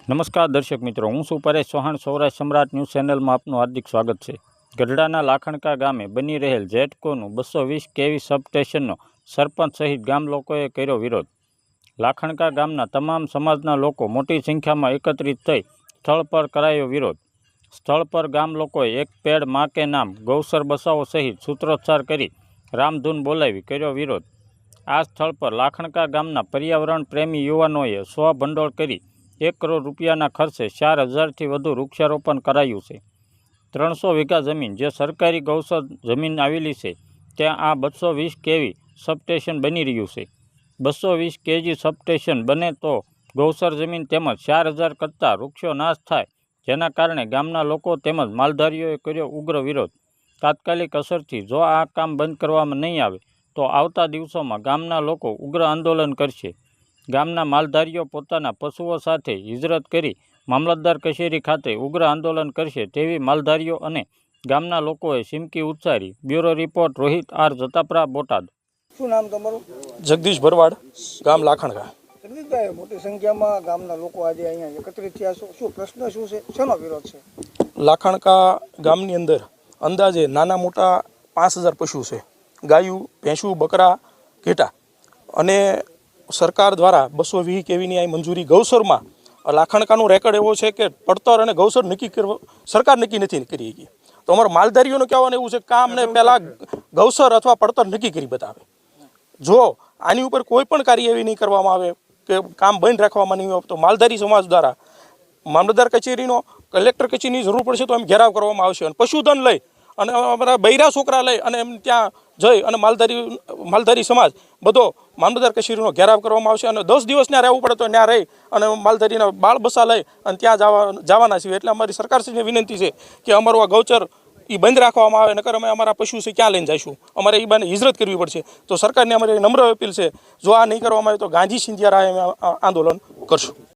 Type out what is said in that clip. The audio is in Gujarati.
નમસ્કાર દર્શક મિત્રો, હું છું પરેશ ચૌહાણ. સૌરાષ્ટ્ર સમ્રાટ ન્યૂઝ ચેનલમાં આપનું હાર્દિક સ્વાગત છે. ગઢડાના લાખણકા ગામે બની રહેલ જેટકોનું 220 kV સબસ્ટેશનનો સરપંચ સહિત ગામ લોકોએ કર્યો વિરોધ. લાખણકા ગામના તમામ સમાજના લોકો મોટી સંખ્યામાં એકત્રિત થઈ સ્થળ પર કરાયો વિરોધ. સ્થળ પર ગામ લોકોએ એક પેડ માં કે નામ, ગૌસર બસાવો સહિત સૂત્રોચ્ચાર કરી રામધૂન બોલાવી કર્યો વિરોધ. આ સ્થળ પર લાખણકા ગામના પર્યાવરણ પ્રેમી યુવાનોએ સ્વભંડોળ કરી 1 કરોડ રૂપિયાના ખર્ચે 4000થી વધુ વૃક્ષારોપણ કરાયું છે. 300 વીઘા જમીન જે સરકારી ગૌસર જમીન આવેલી છે ત્યાં આ 220 kV સબસ્ટેશન બની રહ્યું છે. 220 kV સબસ્ટેશન બને તો ગૌસર જમીન તેમજ 4000 કરતાં વૃક્ષો નાશ થાય, જેના કારણે ગામના લોકો તેમજ માલધારીઓએ કર્યો ઉગ્ર વિરોધ. તાત્કાલિક અસરથી જો આ કામ બંધ કરવામાં નહીં આવે તો આવતા દિવસોમાં ગામના લોકો ઉગ્ર આંદોલન કરશે. ગામના માલધારીઓ પોતાના પશુઓ સાથે હિજરત કરી મામલતદાર કચેરી ખાતે ઉગ્ર આંદોલન કરશે તેવી માલધારીઓ અને ગામના લોકોએ ચીમકી ઉચ્ચારી. Bureau report Rohit R Jatapara, Botad. શું નામ તમારું? જગદીશ ભરવાડ, ગામ લાખણકા. જગદીશભાઈ, મોટી સંખ્યામાં ગામના લોકો આજે અહીંયા એકત્રિત થયા છો, શું પ્રશ્ન શું છે, શેનો વિરોધ છે? લાખણકા ગામની અંદર અંદાજે નાના મોટા 5000 પશુ છે. ગાયું, ભેંસું, બકરા, ઘેટા. અને સરકાર દ્વારા 220 kVની આ મંજૂરી ગૌસરમાં લાખણકાનું રેકોર્ડ એવો છે કે પડતર અને ગૌસર નક્કી કરવા સરકાર નક્કી નથી કરી ગઈ. તો અમારા માલધારીઓનું કહેવાનું એવું છે કે કામને પહેલાં ગૌસર અથવા પડતર નક્કી કરી બતાવે. જો આની ઉપર કોઈ પણ કાર્યવાહી નહીં કરવામાં આવે કે કામ બંધ રાખવામાં નહીં આવે તો માલધારી સમાજ દ્વારા મામલતદાર કચેરીનો, કલેક્ટર કચેરીની જરૂર પડશે તો એમ ઘેરાવ કરવામાં આવશે. અને પશુધન લઈ અને અમારા બૈરા છોકરા લઈ અને એમ ત્યાં જઈ અને માલધારી સમાજ બધો મામલતદાર કચેરીનો ઘેરાવ કરવામાં આવશે. અને 10 દિવસ ત્યાં રહેવું પડે તો ત્યાં રહી અને માલધારીના બાળ બસા લઈ અને ત્યાં જવાના છીએ. એટલે અમારી સરકારશ્રીને વિનંતી છે કે અમારું આ ગૌચર એ બંધ રાખવામાં આવે, નકર અમે અમારા પશુ છે ક્યાં લઈને જઈશું? અમારે એ બાને હિજરત કરવી પડશે. તો સરકારને અમારી નમ્ર અપીલ છે, જો આ નહીં કરવામાં આવે તો ગાંધી સિંધિયા રાહે અમે આંદોલન કરશું.